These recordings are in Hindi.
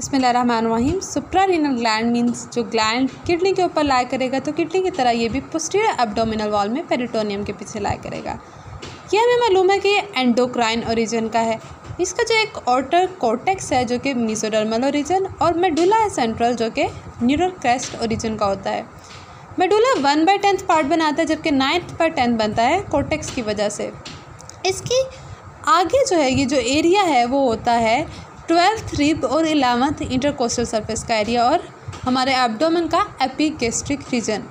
बिस्मिल्लाहिर्रहमानिर्रहीम। सुप्रारीनल ग्लैंड मीन्स जो ग्लैंड किडनी के ऊपर लाया करेगा, तो किडनी की तरह ये भी पोस्टीरियर एब्डोमिनल वॉल में पेरिटोनियम के पीछे लाया करेगा। ये हमें मालूम है कि ये एंडोक्राइन ओरिजिन का है। इसका जो एक आउटर कॉर्टेक्स है जो कि मेसोडर्मल ओरिजिन, और मेडुला है सेंट्रल जो कि न्यूरल क्रेस्ट ओरिजिन का होता है। मेडुला 1/10 पार्ट बनाता है, जबकि 9/10 बनता है कॉर्टेक्स की वजह से। इसकी आगे जो है ये जो एरिया है वो होता है 12th रिब और 11th इंटरकोस्टल सरफेस का एरिया, और हमारे एब्डोमेन का एपिगैस्ट्रिक रीजन।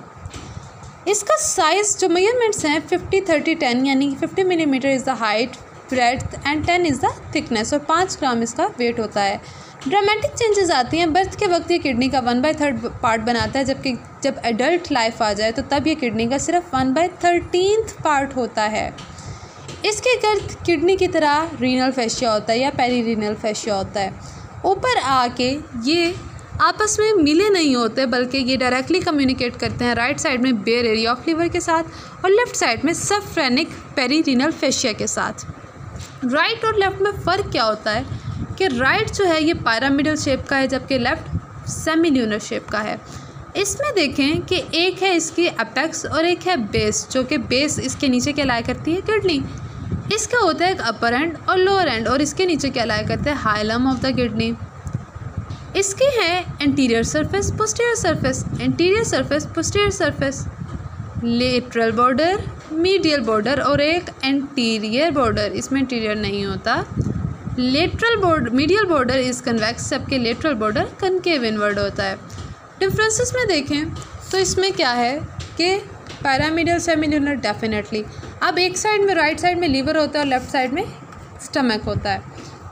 इसका साइज़ जो मेजरमेंट्स हैं 50-30-10, यानी कि 50 millimetre is the height, breadth and 10 is the thickness, और 5 ग्राम इसका वेट होता है। ड्रामेटिक चेंजेस आती हैं। बर्थ के वक्त ये किडनी का 1/3 पार्ट बनाता है, जबकि जब एडल्ट लाइफ आ जाए तो तब ये किडनी का सिर्फ 1/13 पार्ट होता है। इसके गर्द किडनी की तरह रीनल फैशिया होता है या पेरीरीनल फैशिया होता है। ऊपर आके ये आपस में मिले नहीं होते, बल्कि ये डायरेक्टली कम्युनिकेट करते हैं राइट साइड में बेयर एरिया ऑफ लीवर के साथ और लेफ़्ट साइड में सबफ्रेनिक पेरीरीनल फैशिया के साथ। राइट और लेफ़्ट में फ़र्क क्या होता है कि राइट जो है ये पिरामिडल शेप का है, जबकि लेफ़्ट सेमील्यूनर शेप का है। इसमें देखें कि एक है इसकी एपेक्स और एक है बेस, जो कि बेस इसके नीचे क्या लाया करती है किडनी। इसका होता है एक अपर एंड और लोअर एंड, और इसके नीचे क्या लाया करते हैं हाइलम ऑफ द किडनी। इसके हैं anterior surface, posterior surface, anterior surface, posterior surface, lateral border, medial border और एक एंटीरियर बॉर्डर। इसमें इंटीरियर नहीं होता। Lateral border, medial border is convex, जबकि लेटरल बॉर्डर कनकेव इनवर्ड होता है। डिफरेंसेस में देखें तो इसमें क्या है कि पैरामिडल सेमील्यूनर डेफिनेटली। अब एक साइड में राइट साइड में लीवर होता है और लेफ़्ट साइड में स्टमक होता है।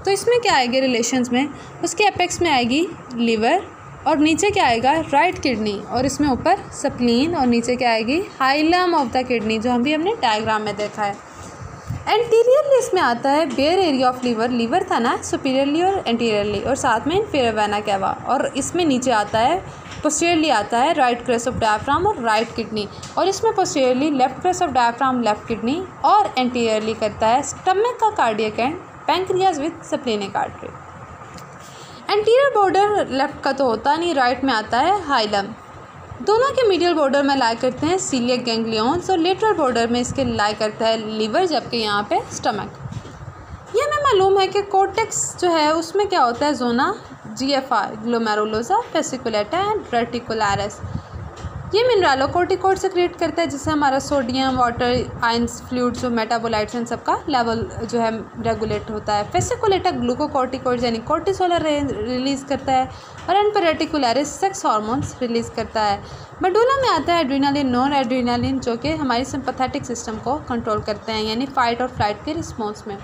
तो इसमें क्या आएगी रिलेशंस में, उसके एपेक्स में आएगी लीवर और नीचे क्या आएगा राइट किडनी, और इसमें ऊपर स्प्लीन और नीचे क्या आएगी हाइलम ऑफ द किडनी, जो हमने डायग्राम में देखा है। एंटीरियरली इसमें आता है bare area of liver, liver था ना सुपीरियरली और एंटीरियरली, और साथ में इंफीरियर वेना कैवा, और इसमें नीचे आता है पोस्टीरियरली आता है राइट क्रेस्ट ऑफ डायफ्राम और राइट किडनी, और इसमें posteriorly left crest of diaphragm, left kidney, और एंटीरियरली करता है स्टमक का cardiac and pancreas with splenic artery. Anterior border left का तो होता नहीं, राइट में आता है हाइलम। दोनों के मीडियल बॉर्डर में लाया करते हैं सीलियक गैंग्लियंस, और लेटरल बॉर्डर में इसके लाया करता है लीवर, जबकि यहाँ पे स्टमक। ये हमें मालूम है कि कॉर्टेक्स जो है उसमें क्या होता है जोना GFR, glomerulosa fasciculata and reticularis. ये मिनरलोकॉर्टिकॉइड सेक्रेट करता है, जिससे हमारा सोडियम, वाटर, आयंस, फ्लूइड्स और मेटाबोलाइट्स इन सबका लेवल जो है रेगुलेट होता है। फेसिकुलेटा ग्लूकोकॉर्टिकॉइड यानी कॉर्टिसोल रिलीज़ करता है, और and reticularis sex hormones release करता है। मेडुला में आता है एड्रीनालिन, नॉन एड्रीनालिन, जो कि हमारी सिंपैथेटिक सिस्टम को कंट्रोल करते हैं, यानी फाइट और फ्लाइट के रिस्पॉन्स में।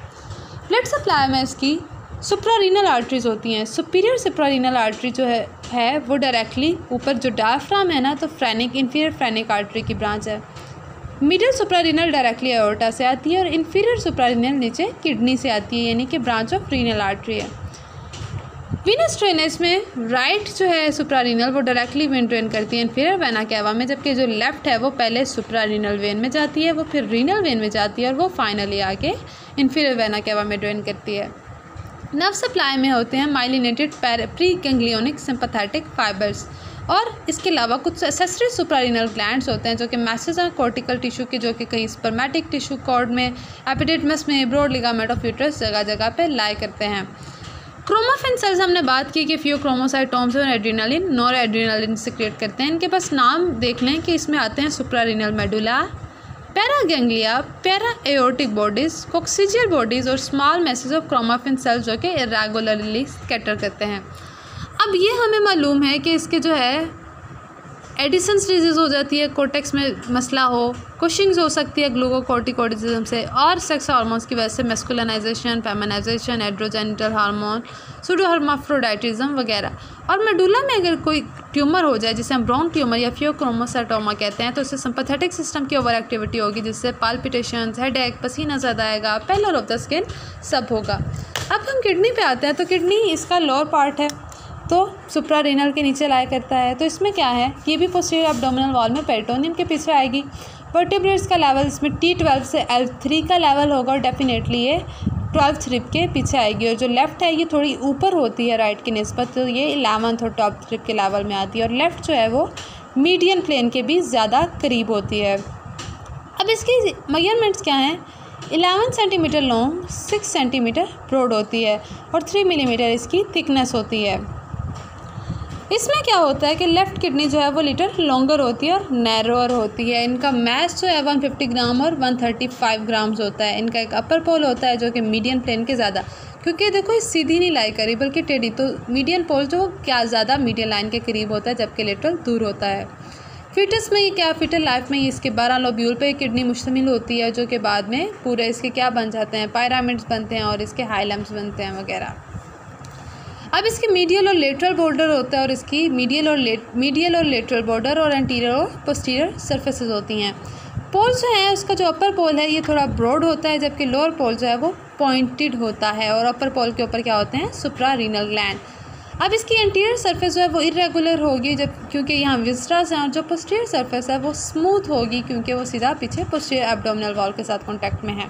ब्लड सप्लाई में इसकी सुप्रारीनल आर्टरीज होती हैं। सुपीरियर सुप्रारीनल आर्टरी जो है वो डायरेक्टली ऊपर जो डायफ्राम है ना, तो फ्रेनिक इंफीरियर फ्रेनिक आर्टरी की ब्रांच है। मिडिल सुप्रारीनल डायरेक्टली एओर्टा से आती है, और इंफीरियर सुप्रारीनल नीचे किडनी से आती है, यानी कि ब्रांच ऑफ रीनल आर्टरी है। वीनस ड्रेनेज में राइट जो है सुप्रारीनल वो डायरेक्टली वेन ड्रेन करती है इंफीरियर वेना कैवा में, जबकि जो लेफ्ट है वो पहले सुप्रारीनल वेन में जाती है, वो फिर रीनल वेन में जाती है, और वो फाइनली आके इंफीरियर वेना कैवा में ड्रेन करती है। नर्व सप्लाई में होते हैं myelinated pre ganglionic sympathetic fibres, और इसके अलावा कुछ एक्सेसरी सुप्रारीनल ग्लैंड्स होते हैं जो कि मैसेज हैं कॉर्टिकल टिश्यू के, जो कि कहीं स्पर्मेटिक टिश्यू कॉर्ड में, एपिडिडमस में, ब्रॉड लिगामेंट ऑफ यूट्रस जगह जगह पे लाए करते हैं। क्रोमाफिन सेल्स हमने बात की कि फ्यू क्रोमोसाइटोम्स और एड्रीनालिन, नॉर एड्रीनालिन सिक्रेट करते हैं। इनके पास नाम देख लें कि इसमें आते हैं suprarenal medulla, para ganglia, para aortic bodies, coccygeal bodies और small masses of chromaffin cells जो कि इरेगुलरली स्कैटर करते हैं। अब ये हमें मालूम है कि इसके जो है एडिसन्स डिजीज़ हो जाती है, कॉर्टेक्स में मसला हो, कुशिंग्स हो सकती है ग्लूकोकॉर्टिकोइडिज्म से, और सेक्स हार्मोन्स की वजह से मैस्कुलिनाइजेशन, फेमिनाइजेशन, एड्रोजेनिटल हार्मोन, सूडोहर्माफ्रोडाइटिज्म वगैरह। और मेडुला में अगर कोई ट्यूमर हो जाए, जिसे हम ब्राउन ट्यूमर या फियोक्रोमोसाइटोमा कहते हैं, तो इससे सिंपैथेटिक सिस्टम की ओवर एक्टिविटी होगी, जिससे पाल्पिटेशंस, हेडेक, पसीना ज़्यादा आएगा, पैलर ऑफ द स्किन सब होगा। अब हम किडनी पे आते हैं, तो किडनी इसका लोअर पार्ट है, तो सुप्रारीनल के नीचे लाया करता है। तो इसमें क्या है, ये भी पोस्टीरियर एब्डोमिनल वॉल में पेरिटोनियम के पीछे आएगी। वर्टिब्रेट्स का लेवल इसमें T12 से L3 का लेवल होगा, और डेफिनेटली ये 12th रिब के पीछे आएगी, और जो लेफ़्ट है ये थोड़ी ऊपर होती है राइट की निस्बत, तो ये 11th और 12th रिब के लेवल में आती है, और लेफ़्ट जो है वो मीडियन प्लेन के भी ज़्यादा करीब होती है। अब इसकी मेजरमेंट्स क्या हैं? 11 सेंटीमीटर लॉन्ग, 6 सेंटीमीटर ब्रॉड होती है, और 3 मिलीमीटर इसकी थिकनेस होती है। इसमें क्या होता है कि लेफ़्ट किडनी जो है वो लिटिल लॉन्गर होती है और नैरोअर होती है। इनका मास जो है 150 ग्राम और 135 ग्राम्स होता है। इनका एक अपर पोल होता है जो कि मीडियन प्लेन के ज़्यादा, क्योंकि देखो ये सीधी नहीं लाई करी बल्कि टेढ़ी, तो मीडियन पोल जो क्या ज़्यादा मीडियन लाइन के करीब होता है, जबकि लेटरल दूर होता है। फीटस में ये क्या, फीटल लाइफ में इसके 12 लोब्यूल पे किडनी मुश्तमिल होती है, जो कि बाद में पूरे इसके क्या बन जाते हैं, पायरामिड्स बनते हैं और इसके हाइलम्स बनते हैं वगैरह। अब इसकी मीडियल और लेटरल बॉर्डर होता है, और इसकी मीडियल और लेटरल बॉर्डर और एंटीरियर और पोस्टीरियर सरफेसेस होती हैं। पोल जो है उसका जो अपर पोल है ये थोड़ा ब्रॉड होता है, जबकि लोअर पोल जो है वो पॉइंटेड होता है, और अपर पोल के ऊपर क्या होते हैं, सुप्रा रीनल ग्लैंड। अब इसकी एंटीरियर सरफेस जो है वो इरेगुलर होगी, जब क्योंकि यहाँ विस्ट्रास हैं, और जो पोस्टीरियर सरफेस है वो स्मूथ होगी क्योंकि वो सीधा पीछे पोस्टीरियर एब्डोमिनल वॉल के साथ कॉन्टैक्ट में है।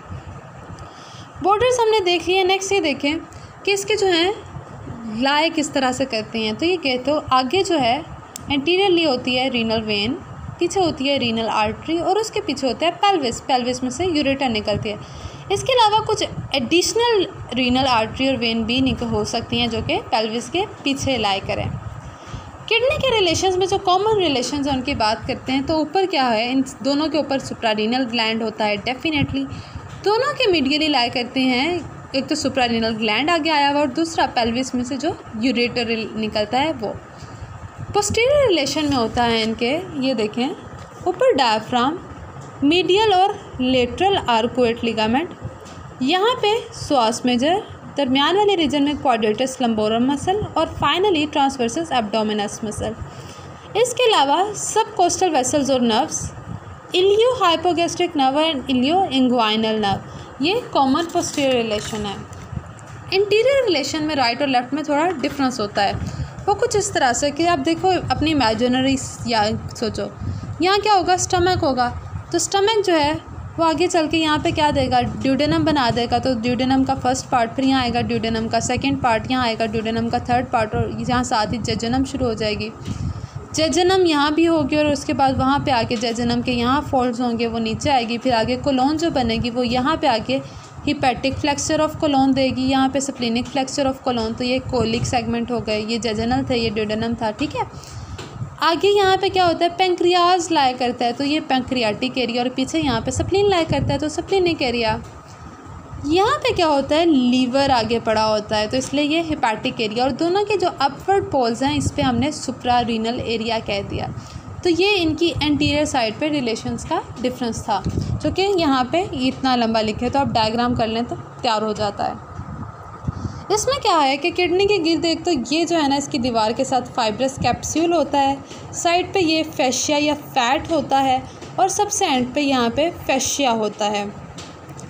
बॉर्डर्स हमने देख लिए। नेक्स्ट ये देखें कि इसके जो हैं लाई किस तरह से करती हैं। तो ये कहते हो आगे जो है एंटीरियरली होती है रीनल वेन, पीछे होती है रीनल आर्टरी, और उसके पीछे होता है पेल्विस। पेल्विस में से यूरेटर निकलती है। इसके अलावा कुछ एडिशनल रीनल आर्टरी और वेन भी हो सकती हैं जो कि पेल्विस के पीछे लाई करें। किडनी के रिलेशंस में जो कॉमन रिलेशंस हैं उनकी बात करते हैं। तो ऊपर क्या है, इन दोनों के ऊपर सुप्रारीनल ग्लैंड होता है डेफिनेटली। दोनों के मीडियली लाई करते हैं, एक तो सुप्रारीनल ग्लैंड आगे आया हुआ और दूसरा पेल्विस में से जो यूरेटर निकलता है वो। पोस्टीरियर रिलेशन में होता है इनके, ये देखें ऊपर डायफ्राम, मीडियल और लेटरल आर्कुएट लिगामेंट, यहाँ पे श्वास मेजर, दरमियान वाले रीजन में क्वाड्रेटस लंबोरम मसल, और फाइनली ट्रांसवर्सस एब्डोमिनस मसल। इसके अलावा सब कोस्टल वेसल्स और nerves, ilio hypogastric nerve and ilio inguinal nerve, ये कॉमन पोस्टीरियर रिलेशन है। इंटीरियर रिलेशन में राइट और लेफ्ट में थोड़ा डिफरेंस होता है। वो कुछ इस तरह से कि आप देखो अपनी इमेजिनरी या सोचो, यहाँ क्या होगा, स्टमक होगा, तो स्टमक जो है वो आगे चल के यहाँ पे क्या देगा, ड्यूडेनम बना देगा। तो ड्यूडेनम का फर्स्ट पार्ट, फिर यहाँ आएगा ड्यूडेनम का सेकंड पार्ट, यहाँ आएगा ड्यूडेनम का थर्ड पार्ट, और यहाँ साथ ही जेजुनम शुरू हो जाएगी। जेजुनम यहाँ भी होगी, और उसके बाद वहाँ पे आके जेजुनम के यहाँ फोल्ड्स होंगे, वो नीचे आएगी। फिर आगे कोलोन जो बनेगी वो यहाँ पे आके हिपैटिक फ्लेक्चर ऑफ कोलोन देगी, यहाँ पे स्प्लीनिक फ्लेक्चर ऑफ कोलोन। तो ये कोलिक सेगमेंट हो गए, ये जेजुनल थे, ये ड्यूडेनम था, ठीक है। आगे यहाँ पे क्या होता है, पेंक्रियाज लाई करता है, तो ये पेंक्रियाटिक एरिया, और पीछे यहाँ पे स्प्लीन लाई करता है, तो स्प्लीनिक एरिया। यहाँ पे क्या होता है, लीवर आगे पड़ा होता है, तो इसलिए ये हिपैटिक एरिया, और दोनों के जो अपवर्ड पोल्स हैं इस पे हमने सुप्रारीनल एरिया कह दिया। तो ये इनकी एंटीरियर साइड पे रिलेशंस का डिफरेंस था, जो कि यहाँ पे इतना लंबा लिखे, तो आप डायग्राम कर लें तो तैयार हो जाता है। इसमें क्या है कि किडनी के गिर्द एक तो ये जो है ना, इसकी दीवार के साथ फाइब्रस कैप्सूल होता है, साइड पे ये फैशिया या फैट होता है, और सबसे एंड पे यहाँ पे फैशिया होता है।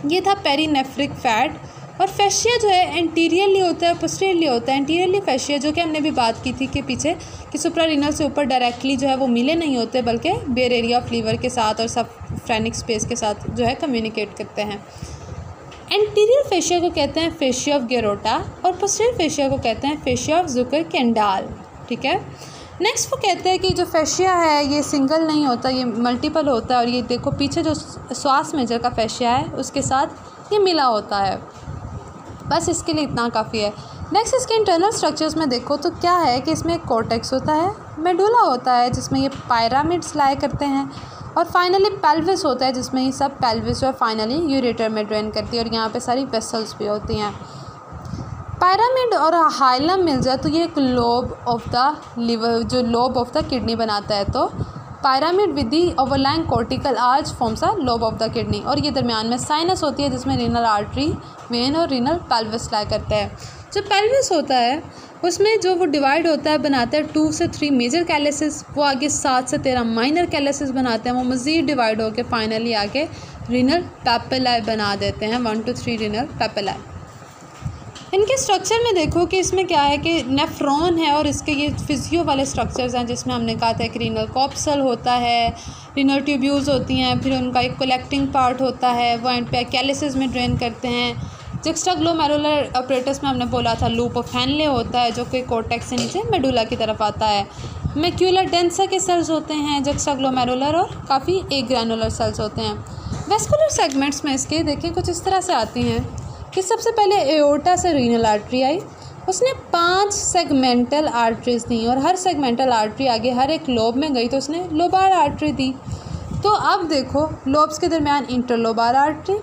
ये था पेरीनेफ्रिक फैट, और फैशिया जो है एंटीरियरली होता है, पोस्टीरियरली होता है। एंटीरियरली फैशिया जो कि हमने भी बात की थी कि पीछे कि सुप्रारीनल से ऊपर डायरेक्टली जो है वो मिले नहीं होते, बल्कि बेयर एरिया ऑफ लीवर के साथ और सब फ्रेनिक स्पेस के साथ जो है कम्युनिकेट करते हैं। एंटीरियर फेशिया को कहते हैं फेशिया ऑफ गेरोटा, और पोस्टीरियर फेशिया को कहते हैं फेशिया ऑफ जुकर कैंडाल, ठीक है। नेक्स्ट वो कहते हैं कि जो फेशिया है ये सिंगल नहीं होता, ये मल्टीपल होता है, और ये देखो पीछे जो श्वास मेजर का फेशिया है उसके साथ ये मिला होता है। बस इसके लिए इतना काफ़ी है। नेक्स्ट इसके इंटरनल स्ट्रक्चर्स में देखो तो क्या है कि इसमें कॉर्टेक्स होता है, मेडुला होता है जिसमें ये पायरामिड्स लाई करते हैं, और फाइनली पेल्विस होता है जिसमें ये सब पेल्विस जो है फाइनली यूरेटर में ड्रेन करती है, और यहाँ पे सारी वेसल्स भी होती हैं। पायरामिड और हाइलम मिल जाए तो ये एक लोब ऑफ द लिवर, जो लोब ऑफ द किडनी बनाता है। तो pyramid with the overlying cortical arch forms a lobe of the kidney, और ये दरमियान में साइनस होती है जिसमें रीनल आर्टरी, वेन और रीनल पेल्विस लाई करते हैं। जो पेल्विस होता है उसमें जो वो डिवाइड होता है, बनाता है 2 से 3 मेजर कैलेसिस, वो आगे 7 से 13 माइनर कैलेसिस बनाते हैं, वो मज़ीद डिवाइड होकर फाइनली आगे रीनल पेपिलाई बना देते हैं, 1 to 3 रीनल पेपिलाई। इनके स्ट्रक्चर में देखो कि इसमें क्या है कि नेफ्रॉन है, और इसके ये फिजियो वाले स्ट्रक्चर्स हैं जिसमें हमने कहा था कि रीनल कॉप्सल होता है, रीनल ट्यूब्यूल्स होती हैं, फिर उनका एक कलेक्टिंग पार्ट होता है, वो एंड पे कैलिसिस में ड्रेन करते हैं। जुक्स्टाग्लोमेरुलर अपरेटस में हमने बोला था लूप ऑफ हेनले होता है जो कि कोर्टेक्स से नीचे मेडुला की तरफ आता है। मैक्यूला डेंसा के सेल्स होते हैं जुक्स्टाग्लोमेरुलर और काफ़ी एग्रैनुलर सेल्स होते हैं। वेस्कुलर सेगमेंट्स में इसके देखें कुछ इस तरह से आती हैं कि सबसे पहले एओर्टा से रीनल आर्टरी आई, उसने 5 सेगमेंटल आर्टरीज दी और हर सेगमेंटल आर्टरी आगे हर एक लोब में गई तो उसने लोबार आर्टरी दी। तो अब देखो लोब्स के दरमियान इंटरलोबार आर्टरी,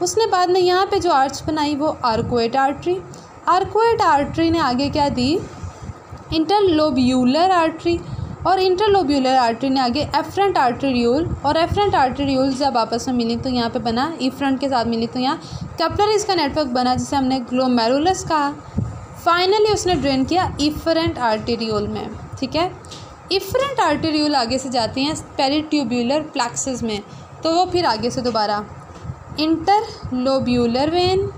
उसने बाद में यहाँ पे जो आर्च बनाई वो आर्कुएट आर्टरी। आर्कुएट आर्टरी ने आगे क्या दी, इंटरलोब्यूलर आर्टरी, और इंटरलोब्यूलर आर्टरी ने आगे एफरेंट आर्टरीयूल, और एफरेंट आर्टरीयूल जब आपस में मिली तो यहाँ पे बना इफ्रंट के साथ मिली तो यहाँ कैपिलरीज का नेटवर्क बना जिसे हमने ग्लोमेरुलस कहा। फाइनली उसने ड्रेन किया इफरेंट आर्टरीयूल में। ठीक है, इफरेंट आर्टरीयूल आगे से जाती हैं पेरिट्यूब्यूलर प्लेक्सस में, तो वो फिर आगे से दोबारा interlobular when,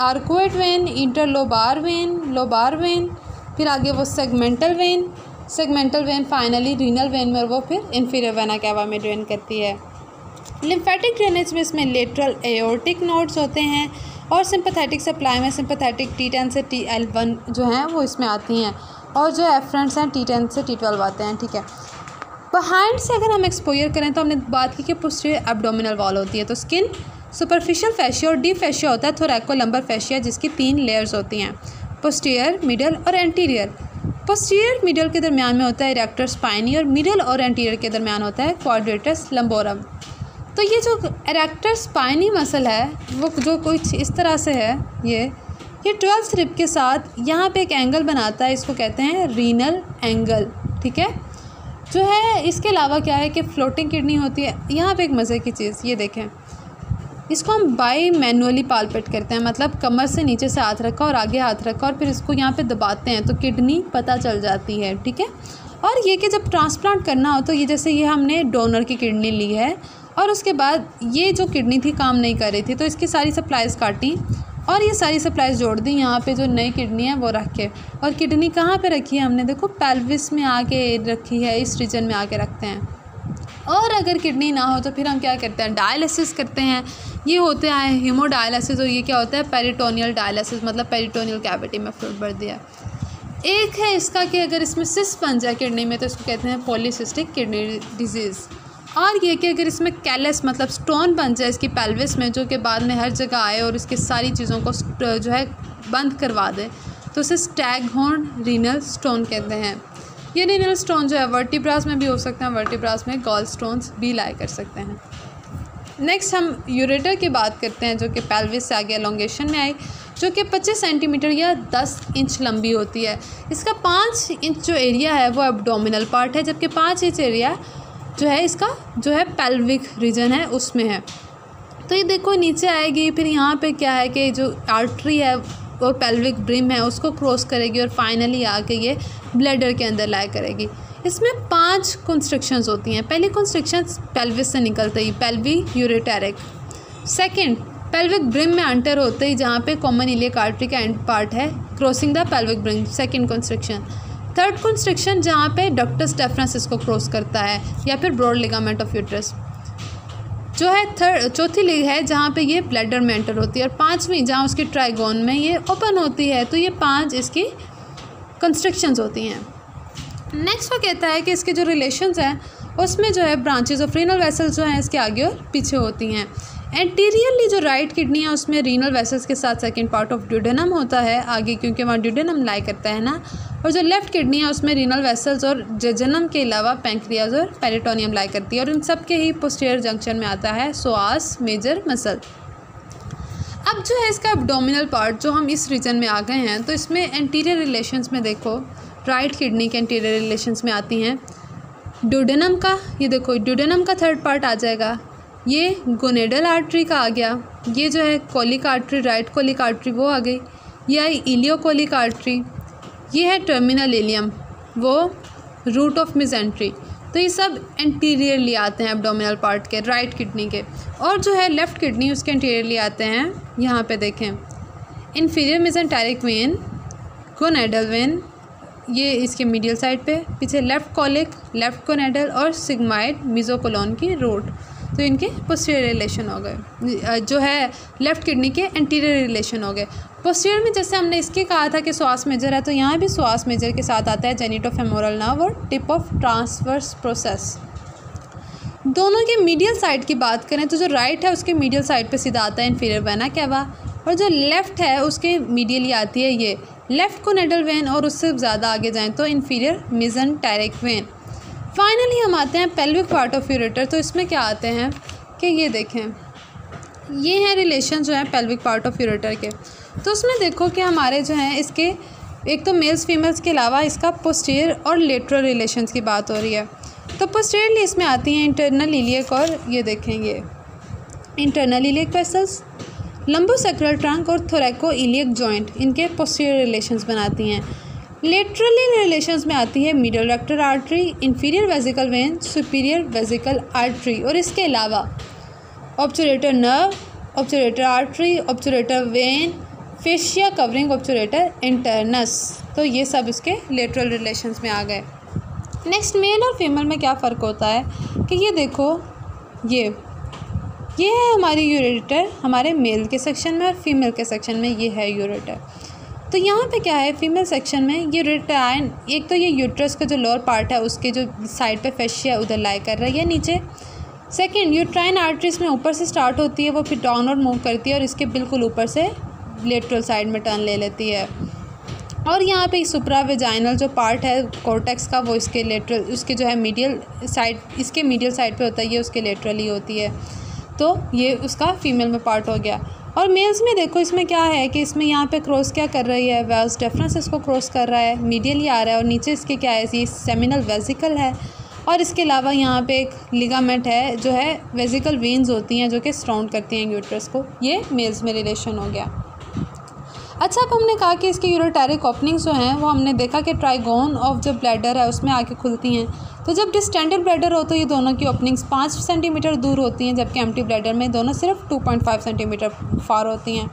arcuate when, interlobar vein, lobar when, फिर आगे वो segmental when, finally renal vein में, और वो फिर इन्फीरियर वेना कैवा में ड्रेन करती है। लिम्फेटिक ड्रेनेज में इसमें लेटरल एओर्टिक नोड्स होते हैं और सिंपैथेटिक सप्लाई में सिंपैथेटिक T10 से TL1 जो हैं वो इसमें आती हैं, और जो एफरेंट्स हैं T10 से T12 आते हैं। ठीक है, बिहाइंड से अगर हम एक्सपोजर करें तो हमने बात की कि पोस्टीरियर एब्डोमिनल वॉल होती है, तो स्किन, सुपरफिशियल फैशिया और डीप फैशिया होता है, थोरैकोलम्बर फैशिया जिसकी 3 लेयर्स होती हैं, पोस्टीरियर, मिडल और एंटीरियर। पोस्टीरियर मिडल के दरमियान में होता है इरेक्टर स्पाइनी और मिडल और एंटीरियर के दरमियान होता है क्वाड्रेटस लंबोरम। तो ये जो इरेक्टर स्पाइनी मसल है वो जो कुछ इस तरह से है, ये 12th रिब के साथ यहाँ पे एक एंगल बनाता है, इसको कहते हैं रीनल एंगल। ठीक है, जो है इसके अलावा क्या है कि फ्लोटिंग किडनी होती है। यहाँ पे एक मज़े की चीज़ ये देखें, इसको हम बाई मैनुअली पालपेट करते हैं, मतलब कमर से नीचे से हाथ रखा और आगे हाथ रखा और फिर इसको यहाँ पे दबाते हैं तो किडनी पता चल जाती है। ठीक है, और ये कि जब ट्रांसप्लांट करना हो तो ये जैसे ये हमने डोनर की किडनी ली है और उसके बाद ये जो किडनी थी काम नहीं कर रही थी तो इसकी सारी सप्लाईज़ काटी और ये सारी सप्लाईज़ जोड़ दी यहाँ पे जो नई किडनी है वो रख के, और किडनी कहाँ पे रखी है हमने, देखो पेल्विस में आके रखी है, इस रीजन में आके रखते हैं। और अगर किडनी ना हो तो फिर हम क्या करते हैं, डायलिसिस करते हैं। ये होते हैं हीमोडायलिसिस, और ये क्या होता है पेरिटोनियल डायलिसिस, मतलब पेरिटोनियल कैविटी में फ्लूइड भर दिया। एक है इसका कि अगर इसमें सिस्ट बन जाए किडनी में तो इसको कहते हैं पॉलीसिस्टिक किडनी डिजीज़। और ये कि अगर इसमें कैलस मतलब स्टोन बन जाए इसकी पेल्विस में जो कि बाद में हर जगह आए और इसकी सारी चीज़ों को जो है बंद करवा दे तो उसे स्टैगहोर्न रीनल स्टोन कहते हैं। ये रीनल स्टोन जो है वर्टिब्रास में भी हो सकते हैं, वर्टिब्रास में गॉल स्टोन्स भी लाई कर सकते हैं। नेक्स्ट हम यूरेटर की बात करते हैं जो कि पेल्विस से आगे एलोंगेशन में आई, जो कि 25 सेंटीमीटर या 10 इंच लंबी होती है। इसका 5 इंच जो एरिया है वो एब्डोमिनल पार्ट है, जबकि 5 इंच एरिया जो है इसका जो है पेल्विक रीजन है उसमें है। तो ये देखो नीचे आएगी, फिर यहाँ पे क्या है कि जो आर्टरी है वो पेल्विक ब्रिम है उसको क्रॉस करेगी और फाइनली आके ये ब्लैडर के अंदर लाई करेगी। इसमें 5 कंस्ट्रक्शंस होती हैं। पहली कंस्ट्रक्शन पेल्विस से निकलते ही पेल्वी यूरेटेरिक, सेकंड पेल्विक ब्रिम में एंटर होते ही जहाँ पे कॉमन इलियक आर्टरी का एंड पार्ट है crossing the pelvic brim, second construction. Third construction जहाँ पे डक्टस डेफरेंस इसको क्रॉस करता है या फिर ब्रॉड लिगामेंट ऑफ यूट्रस जो है चौथी लेग है जहाँ पे ये ब्लैडर में एंटर होती है, और 5वीं जहाँ उसकी ट्राइगोन में ये ओपन होती है। तो ये 5 इसकी कंस्ट्रक्शंस होती हैं। नेक्स्ट वो कहता है कि इसके जो रिलेशंस हैं उसमें जो है ब्रांचेस ऑफ रीनल वेसल्स जो हैं इसके आगे और पीछे होती हैं। एंटीरियरली जो राइट किडनी है उसमें रीनल वेसल्स के साथ सेकंड पार्ट ऑफ ड्यूडेनम होता है आगे, क्योंकि वहाँ ड्यूडेनम लाई करता है ना। और जो लेफ्ट किडनी है उसमें रीनल वेसल्स और जेजनम के अलावा पैंक्रियाज और पेरिटोनियम लाई करती है, और इन सब के ही पोस्टीरियर जंक्शन में आता है सोआस मेजर मसल। अब जो है इसका एब्डोमिनल पार्ट जो हम इस रीजन में आ गए हैं तो इसमें एंटीरियर रिलेशंस में देखो राइट किडनी के एंटीरियर रिलेशंस में आती हैं ड्यूडेनम का, ये देखो ड्यूडेनम का थर्ड पार्ट आ जाएगा, ये गोनेडल आर्टरी का आ गया, ये जो है colic artery right colic artery वो आ गई, ये आई इलियोकोलिक आर्टरी, ये है टर्मिनल इलियम वो रूट ऑफ मिजेंट्री। तो ये सब एंटीरियरली आते हैं एब्डोमिनल पार्ट के राइट किडनी के, और जो है लेफ़्ट किडनी उसके एंटीरियरली आते हैं। यहाँ पे देखें inferior mesenteric when, gonadal when ये इसके मीडियल साइड पे, पीछे लेफ़्ट कोलिक, लेफ़्ट गोनेडल और सिग्माइड मिजोकोलोन की रूट। तो इनके पोस्टीरियर रिलेशन हो गए, जो है लेफ़्ट किडनी के एंटीरियर रिलेशन हो गए। पोस्टीरियर में जैसे हमने इसके कहा था कि श्वास मेजर है, तो यहाँ भी श्वास मेजर के साथ आता है जेनिटोफेमोरल नर्व और टिप ऑफ ट्रांसवर्स प्रोसेस। दोनों के मीडियल साइड की बात करें तो जो राइट है उसके मीडियल साइड पे सीधा आता है इन्फीरियर वेना कैवा, और जो लेफ़्ट है उसके मीडियली आती है ये लेफ़्ट कोनेडल वेन, और उससे ज़्यादा आगे जाएं तो इन्फीरियर मेसेंटेरिक वेन। फाइनली हम आते हैं पेल्विक पार्ट ऑफ यूरेटर। तो इसमें क्या आते हैं कि ये देखें, ये हैं रिलेशन जो हैं पेल्विक पार्ट ऑफ यूरेटर के। तो उसमें देखो कि हमारे जो हैं इसके एक तो मेल्स फीमेल्स के अलावा इसका पोस्टीरियर और लेटरल रिलेशंस की बात हो रही है। तो पोस्टीरियरली इसमें आती हैं इंटरनल इलियक, और ये देखेंगे internal iliac vessels, lumbosacral trunk और थोरैको इलियक जॉइंट, इनके पोस्टीरियर रिलेशंस बनाती हैं। लेटरली रिलेशंस में आती है medial rectal artery, inferior vesical vein, superior vesical artery, और इसके अलावा obturator nerve, obturator artery, obturator vein, fascia covering obturator internus. तो ये सब इसके लेटरल रिलेशंस में आ गए। नेक्स्ट, मेल और फीमेल में क्या फ़र्क होता है कि ये देखो, ये है हमारी यूरेटर हमारे मेल के सेक्शन में, और फीमेल के सेक्शन में ये है यूरेटर। तो यहाँ पे क्या है, फीमेल सेक्शन में ये यूरेटाइन, एक तो ये यूट्रस का जो लोअर पार्ट है उसके जो साइड पे फेशिया उधर लाई कर रहा है ये नीचे। सेकंड, यूट्राइन आर्टरीज में ऊपर से स्टार्ट होती है, वो फिर डाउनवर्ड मूव करती है और इसके बिल्कुल ऊपर से लेटरल साइड में टर्न ले लेती है। और यहाँ पे सुप्रा वेजाइनल जो पार्ट है कॉर्टेक्स का, वो इसके लेटरल, उसके जो है मीडियल साइड, इसके मीडियल साइड पे होता है, ये उसके लेटरली होती है। तो ये उसका फीमेल में पार्ट हो गया। और मेल्स में देखो इसमें क्या है कि इसमें यहाँ पे क्रॉस क्या कर रही है, वाल्स डेफरेंस इसको क्रॉस कर रहा है, मीडियली आ रहा है, और नीचे इसके क्या है, ये सेमिनल वेसिकल है, और इसके अलावा यहाँ पे एक लिगामेंट है जो है वेसिकल वेन्स होती हैं जो कि सराउंड करती हैं यूट्रस को। ये मेल्स में रिलेशन हो गया। अच्छा, अब हमने कहा कि इसके यूरोटैरिक ओपनिंग्स जो हैं वो हमने देखा कि ट्राइगोन ऑफ जो ब्लैडर है उसमें आके खुलती हैं। तो जब डिस्टेंडेड ब्लैडर हो तो ये दोनों की ओपनिंग्स 5 सेंटीमीटर दूर होती हैं, जबकि एम्प्टी ब्लैडर में दोनों सिर्फ 2.5 सेंटीमीटर फार होती हैं।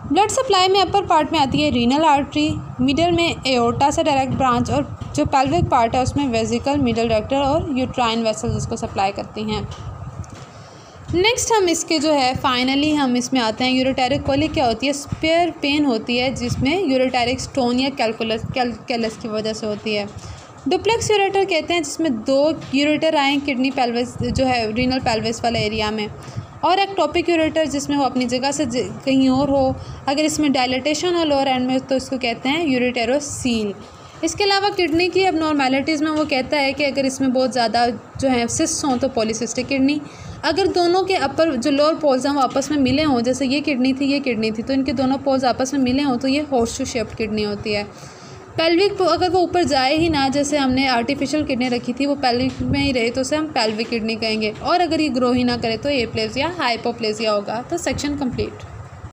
ब्लड सप्लाई में अपर पार्ट में आती है रीनल आर्टरी, मिडल में एओर्टा से डायरेक्ट ब्रांच, और जो पेल्विक पार्ट है उसमें वेसिकल, मिडल रेक्टर और यूट्राइन वेसल्स उसको सप्लाई करती हैं। नेक्स्ट हम इसके जो है फाइनली हम इसमें आते हैं यूरोटैरिक कोलिक। क्या होती है, स्पेयर पेन होती है जिसमें यूरोटैरिक स्टोन या कैलस की वजह से होती है। डुप्लेक्स यूरेटर कहते हैं जिसमें 2 यूरेटर आए किडनी पेल्विस जो है रीनल पेल्विस वाले एरिया में, और एक्टोपिक यूरेटर जिसमें वो अपनी जगह से कहीं और हो। अगर इसमें डायलेटेशन हो लोअर एंड में तो इसको कहते हैं यूरेटेरोसील। इसके अलावा किडनी की अबनॉर्मेलिटीज़ में वो कहता है कि अगर इसमें बहुत ज़्यादा जो है सिस्ट हों तो पॉलीसिस्टिक किडनी। अगर दोनों के अपर जो लोअर पोल्स हैं वो आपस में मिले हों, जैसे ये किडनी थी, तो इनके दोनों पोल्स आपस में मिले हों तो ये हॉर्सशू शेप्ड किडनी होती है। पेल्विक अगर वो ऊपर जाए ही ना, जैसे हमने आर्टिफिशियल किडनी रखी थी वो पेल्विक में ही रहे तो उसे हम पेल्विक किडनी कहेंगे। और अगर ये ग्रो ही ना करे तो एप्लेजिया हाइपोप्लेजिया होगा। तो सेक्शन कंप्लीट।